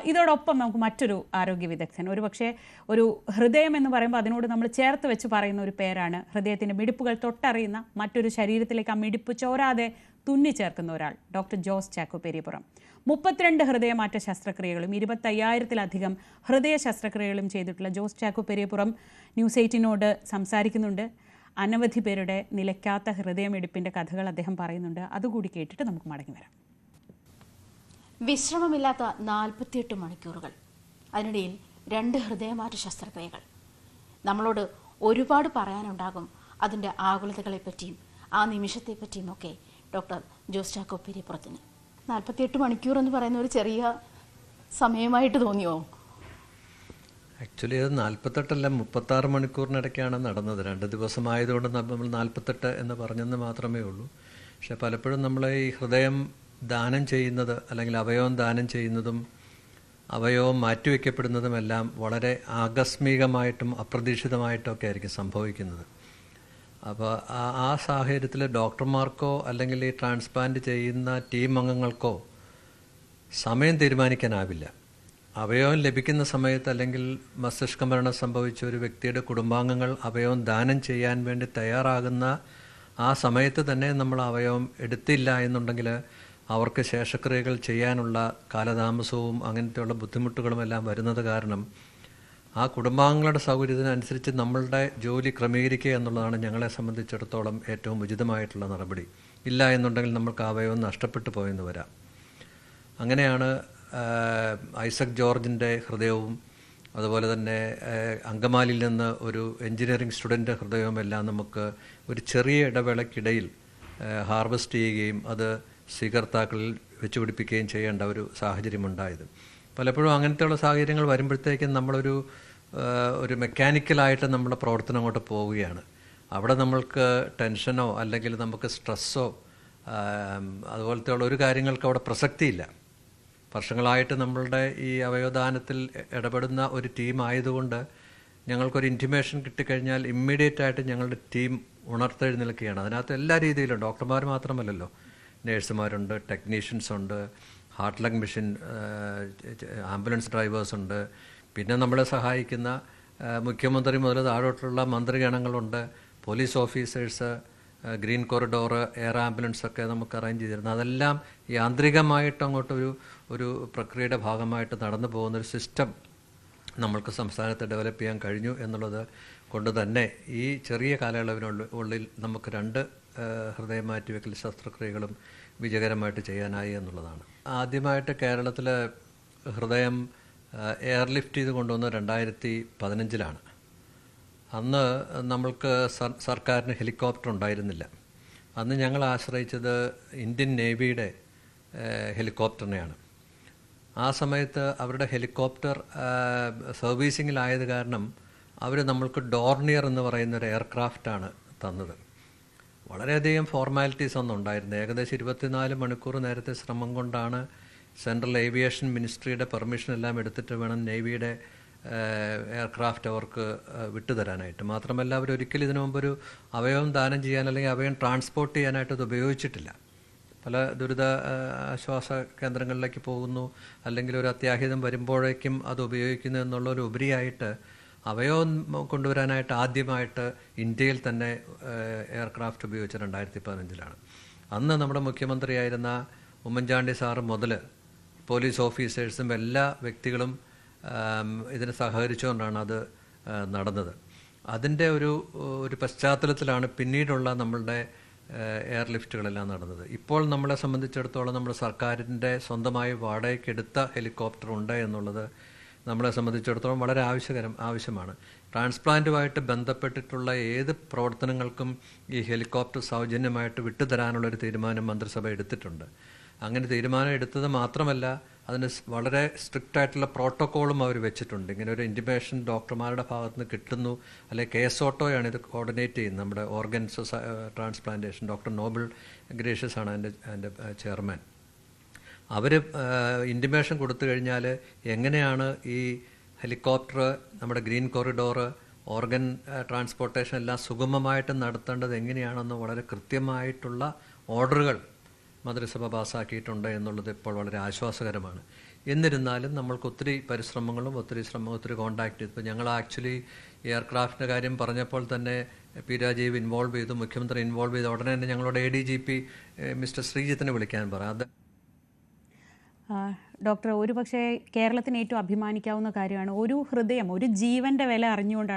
ഇതോടൊപ്പം നമുക്ക് മറ്റൊരു ആരോഗ്യ വിദഗ്ധൻ, ഒരുപക്ഷെ ഒരു ഹൃദയം എന്ന് പറയുമ്പോൾ അതിനോട് നമ്മൾ ചേർത്ത് വെച്ച് പറയുന്ന ഒരു പേരാണ്, ഹൃദയത്തിൻ്റെ മിടിപ്പുകൾ തൊട്ടറിയുന്ന, മറ്റൊരു ശരീരത്തിലേക്ക് ആ മിടിപ്പ് ചോരാതെ തുന്നിച്ചേർക്കുന്ന ഒരാൾ, ഡോക്ടർ ജോസ് ചാക്കോ പെരിയപുറം. 32 ഹൃദയമാറ്റ ശസ്ത്രക്രിയകളും 25,000-ലധികം ഹൃദയ ശസ്ത്രക്രിയകളും ചെയ്തിട്ടുള്ള ജോസ് ചാക്കോ പെരിയപുറം ന്യൂസ് 18നോട് സംസാരിക്കുന്നുണ്ട്. അനവധി പേരുടെ നിലയ്ക്കാത്ത ഹൃദയമിടിപ്പിൻ്റെ കഥകൾ അദ്ദേഹം പറയുന്നുണ്ട്. അതുകൂടി കേട്ടിട്ട് നമുക്ക് മടങ്ങി വരാം. വിശ്രമമില്ലാത്ത 48 മണിക്കൂറുകൾ, അതിനിടയിൽ 2 ഹൃദയമാറ്റ ശസ്ത്രക്രിയകൾ. നമ്മളോട് ഒരുപാട് പറയാനുണ്ടാകും അതിൻ്റെ ആകുലതകളെപ്പറ്റിയും ആ നിമിഷത്തെപ്പറ്റിയും ഒക്കെ ഡോക്ടർ ജോസ് ചാക്കോ പെരിയപുറത്തിന്. 48 മണിക്കൂർ എന്ന് പറയുന്ന ഒരു ചെറിയ സമയമായിട്ട് തോന്നിയോ? ആക്ച്വലി അത് 48 36 മണിക്കൂറിനിടയ്ക്കാണ് നടന്നത്. 2 ദിവസമായതുകൊണ്ട് നമ്മൾ 48 എന്ന് പറഞ്ഞെന്ന് മാത്രമേ ഉള്ളൂ. പക്ഷെ പലപ്പോഴും നമ്മൾ ഈ ഹൃദയം ദാനം ചെയ്യുന്നത്, അല്ലെങ്കിൽ അവയവം ദാനം ചെയ്യുന്നതും അവയവം മാറ്റിവെക്കപ്പെടുന്നതുമെല്ലാം വളരെ ആകസ്മികമായിട്ടും അപ്രതീക്ഷിതമായിട്ടൊക്കെ ആയിരിക്കും സംഭവിക്കുന്നത്. അപ്പോൾ ആ സാഹചര്യത്തിൽ ഡോക്ടർമാർക്കോ അല്ലെങ്കിൽ ഈ ട്രാൻസ്പ്ലാന്റ് ചെയ്യുന്ന ടീം അംഗങ്ങൾക്കോ സമയം തീരുമാനിക്കാനാവില്ല. അവയവം ലഭിക്കുന്ന സമയത്ത്, അല്ലെങ്കിൽ മസ്തിഷ്ക മരണം സംഭവിച്ച ഒരു വ്യക്തിയുടെ കുടുംബാംഗങ്ങൾ അവയവം ദാനം ചെയ്യാൻ വേണ്ടി തയ്യാറാകുന്ന ആ സമയത്ത് തന്നെ നമ്മൾ അവയവം എടുത്തില്ല എന്നുണ്ടെങ്കിൽ അവർക്ക് ശേഷക്രിയകൾ ചെയ്യാനുള്ള കാലതാമസവും അങ്ങനത്തെയുള്ള ബുദ്ധിമുട്ടുകളും എല്ലാം വരുന്നത് കാരണം ആ കുടുംബാംഗങ്ങളുടെ സൗകര്യത്തിനനുസരിച്ച് നമ്മളുടെ ജോലി ക്രമീകരിക്കുക എന്നുള്ളതാണ് ഞങ്ങളെ സംബന്ധിച്ചിടത്തോളം ഏറ്റവും ഉചിതമായിട്ടുള്ള നടപടി. ഇല്ല എന്നുണ്ടെങ്കിൽ നമുക്ക് അവയവം നഷ്ടപ്പെട്ടു പോയെന്ന് വരാം. അങ്ങനെയാണ് ഐസക് ജോർജിൻ്റെ ഹൃദയവും അതുപോലെ തന്നെ അങ്കമാലിയിൽ നിന്ന് ഒരു എൻജിനീയറിംഗ് സ്റ്റുഡൻ്റ് ഹൃദയവും എല്ലാം നമുക്ക് ഒരു ചെറിയ ഇടവേളയ്ക്കിടയിൽ ഹാർവെസ്റ്റ് ചെയ്യുകയും അത് സ്വീകർത്താക്കളിൽ വെച്ചുപിടിപ്പിക്കുകയും ചെയ്യേണ്ട ഒരു സാഹചര്യമുണ്ടായത്. പലപ്പോഴും അങ്ങനത്തെയുള്ള സാഹചര്യങ്ങൾ വരുമ്പോഴത്തേക്കും നമ്മളൊരു മെക്കാനിക്കലായിട്ട് നമ്മുടെ പ്രവർത്തനം അങ്ങോട്ട് പോവുകയാണ്. അവിടെ നമ്മൾക്ക് ടെൻഷനോ അല്ലെങ്കിൽ നമുക്ക് സ്ട്രെസ്സോ അതുപോലത്തെയുള്ള ഒരു കാര്യങ്ങൾക്ക് അവിടെ പ്രസക്തിയില്ല. വർഷങ്ങളായിട്ട് നമ്മളുടെ ഈ അവയവദാനത്തിൽ ഇടപെടുന്ന ഒരു ടീം ആയതുകൊണ്ട് ഞങ്ങൾക്കൊരു ഇൻറ്റിമേഷൻ കിട്ടിക്കഴിഞ്ഞാൽ ഇമ്മീഡിയറ്റായിട്ട് ഞങ്ങളുടെ ടീം ഉണർത്തെഴുന്നേൽക്കുകയാണ്. അതിനകത്ത് എല്ലാ രീതിയിലും ഡോക്ടർമാർ മാത്രമല്ലല്ലോ, നേഴ്സുമാരുണ്ട്, ടെക്നീഷ്യൻസ് ഉണ്ട്, heart lung machine, ambulance drivers ഉണ്ട്, പിന്നെ നമ്മളെ സഹായിക്കുന്ന മുഖ്യമന്ത്രി മുതൽ താഴോട്ടുള്ള മന്ത്രിഗണങ്ങളുണ്ട്, police officers, green corridor, air ambulance ഒക്കെ നമുക്ക് അറേഞ്ച് ചെയ്തിരുന്നു. അതെല്ലാം യാന്ത്രികമായിട്ട് ഒരു പ്രക്രിയയുടെ ഭാഗമായിട്ട് നടന്നു പോകുന്നൊരു സിസ്റ്റം നമ്മൾക്ക് സംസ്ഥാനത്ത് ഡെവലപ്പ് ചെയ്യാൻ കഴിഞ്ഞു എന്നുള്ളത് കൊണ്ട് തന്നെ ഈ ചെറിയ കാലയളവിനുള്ളിൽ നമുക്ക് 2 ഹൃദയം മാറ്റിവെക്കൽ ശസ്ത്രക്രിയകളും വിജയകരമായിട്ട് ചെയ്യാനായി എന്നുള്ളതാണ്. ആദ്യമായിട്ട് കേരളത്തിൽ ഹൃദയം എയർലിഫ്റ്റ് ചെയ്ത് കൊണ്ടുവന്നത് 2015-ലാണ്. അന്ന് നമ്മൾക്ക് സർക്കാരിന് ഹെലികോപ്റ്റർ ഉണ്ടായിരുന്നില്ല. അന്ന് ഞങ്ങൾ ആശ്രയിച്ചത് ഇന്ത്യൻ നേവിയുടെ ഹെലികോപ്റ്ററിനെയാണ്. ആ സമയത്ത് അവരുടെ ഹെലികോപ്റ്റർ സർവീസിങ്ങിലായത് കാരണം അവർ നമ്മൾക്ക് ഡോർണിയർ എന്ന് പറയുന്നൊരു എയർക്രാഫ്റ്റാണ് തന്നത്. വളരെയധികം ഫോർമാലിറ്റീസ് ഒന്നും ഉണ്ടായിരുന്നു. ഏകദേശം 24 മണിക്കൂർ നേരത്തെ ശ്രമം കൊണ്ടാണ് സെൻട്രൽ ഏവിയേഷൻ മിനിസ്ട്രിയുടെ പെർമിഷൻ എല്ലാം എടുത്തിട്ട് വേണം നേവിയുടെ എയർക്രാഫ്റ്റ് അവർക്ക് വിട്ടുതരാനായിട്ട്. മാത്രമല്ല അവരൊരിക്കലും ഇതിനു മുമ്പൊരു അവയവം ദാനം ചെയ്യാൻ അല്ലെങ്കിൽ അവയവം ട്രാൻസ്പോർട്ട് ചെയ്യാനായിട്ട് അത് ഉപയോഗിച്ചിട്ടില്ല. പല ദുരിത ആശ്വാസ കേന്ദ്രങ്ങളിലേക്ക് പോകുന്നു, അല്ലെങ്കിൽ ഒരു അത്യാഹിതം വരുമ്പോഴേക്കും അത് ഉപയോഗിക്കുന്നു എന്നുള്ളൊരു ഉപരിയായിട്ട് അവയവം കൊണ്ടുവരാനായിട്ട് ആദ്യമായിട്ട് ഇന്ത്യയിൽ തന്നെ എയർക്രാഫ്റ്റ് ഉപയോഗിച്ച 2015-ലാണ്. അന്ന് നമ്മുടെ മുഖ്യമന്ത്രിയായിരുന്ന ഉമ്മൻചാണ്ടി സാറ് മുതൽ പോലീസ് ഓഫീസേഴ്സും എല്ലാ വ്യക്തികളും ഇതിന് സഹകരിച്ചുകൊണ്ടാണ് അത് നടന്നത്. അതിൻ്റെ ഒരു പശ്ചാത്തലത്തിലാണ് പിന്നീടുള്ള നമ്മളുടെ എയർലിഫ്റ്റുകളെല്ലാം നടന്നത്. ഇപ്പോൾ നമ്മളെ സംബന്ധിച്ചിടത്തോളം നമ്മുടെ സർക്കാരിൻ്റെ സ്വന്തമായി വാടകയ്ക്കെടുത്ത ഹെലികോപ്റ്റർ ഉണ്ട് എന്നുള്ളത് നമ്മളെ സംബന്ധിച്ചിടത്തോളം വളരെ ആവശ്യമാണ്. ട്രാൻസ്പ്ലാന്റുമായിട്ട് ബന്ധപ്പെട്ടിട്ടുള്ള ഏത് പ്രവർത്തനങ്ങൾക്കും ഈ ഹെലികോപ്റ്റർ സൗജന്യമായിട്ട് വിട്ടുതരാനുള്ളൊരു തീരുമാനം മന്ത്രിസഭ എടുത്തിട്ടുണ്ട്. അങ്ങനെ തീരുമാനം എടുത്തത് മാത്രമല്ല, അതിന് വളരെ സ്ട്രിക്റ്റ് ആയിട്ടുള്ള പ്രോട്ടോക്കോളും അവർ വെച്ചിട്ടുണ്ട്. ഇങ്ങനെ ഒരു ഇൻറ്റിമേഷൻ ഡോക്ടർമാരുടെ ഭാഗത്ത് നിന്ന് കിട്ടുന്നു, അല്ലെങ്കിൽ KSOTOയാണ് ഇത് കോർഡിനേറ്റ് ചെയ്യുന്നത്, നമ്മുടെ organs transplantation. Doctor Noble gracious ആണ് എൻ്റെ ചെയർമാൻ. അവർ ഇൻറ്റിമേഷൻ കൊടുത്തു കഴിഞ്ഞാൽ എങ്ങനെയാണ് ഈ ഹെലികോപ്റ്റർ, നമ്മുടെ ഗ്രീൻ കോറിഡോർ, ഓർഗൻ ട്രാൻസ്പോർട്ടേഷൻ എല്ലാം സുഗമമായിട്ട് നടത്തേണ്ടത് എങ്ങനെയാണെന്ന് വളരെ കൃത്യമായിട്ടുള്ള ഓർഡറുകൾ മന്ത്രിസഭ പാസ്സാക്കിയിട്ടുണ്ട് എന്നുള്ളത് ഇപ്പോൾ വളരെ ആശ്വാസകരമാണ്. എന്നിരുന്നാലും നമ്മൾക്ക് ഒത്തിരി പരിശ്രമങ്ങളും ഒത്തിരി കോൺടാക്ട് ചെയ്തു. ഇപ്പോൾ ഞങ്ങൾ ആക്ച്വലി എയർക്രാഫ്റ്റിൻ്റെ കാര്യം പറഞ്ഞപ്പോൾ തന്നെ പി രാജീവ് ഇൻവോൾവ് ചെയ്തു, മുഖ്യമന്ത്രി ഇൻവോൾവ് ചെയ്തു. ഉടനെ തന്നെ ഞങ്ങളോട് ADGP മിസ്റ്റർ ശ്രീജിത്തിനെ വിളിക്കാൻ പറയാം. അത് ഡോക്ടർ, ഒരുപക്ഷെ കേരളത്തിന് ഏറ്റവും അഭിമാനിക്കാവുന്ന കാര്യമാണ് ഒരു ഹൃദയം, ഒരു ജീവൻ്റെ വില അറിഞ്ഞുകൊണ്ടാണ്